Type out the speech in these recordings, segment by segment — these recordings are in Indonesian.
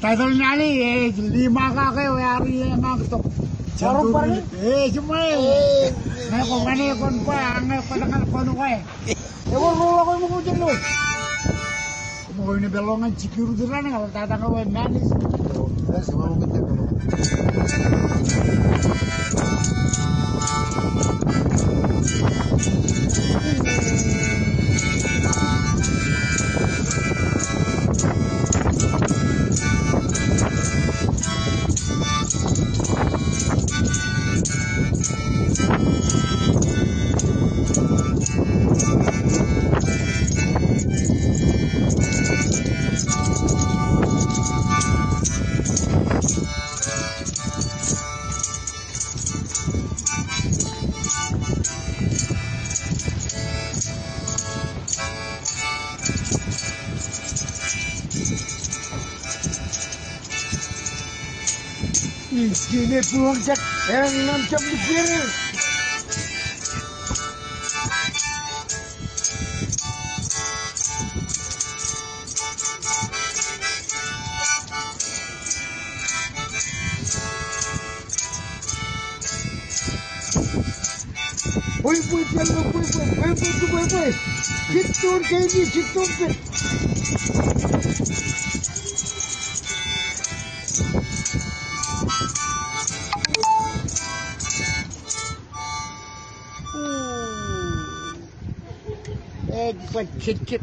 Title nyali, 5 kakek hari emang ketok. Warung par ni? Cuma ngayon ko kanina kon pa, ngayon pa lang kono ko eh. Ewan rola ko mo dyan lo. Kung ni belongan cikuru diran kalau tatang ko manis. Kasi mo ko dyan lo. Sini pulang cek yang nancap di kiri. Boy, jalan boy. Citur keji, citur ke. Kit.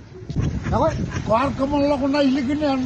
Ako, kuar ko man lang ko na iligin yan.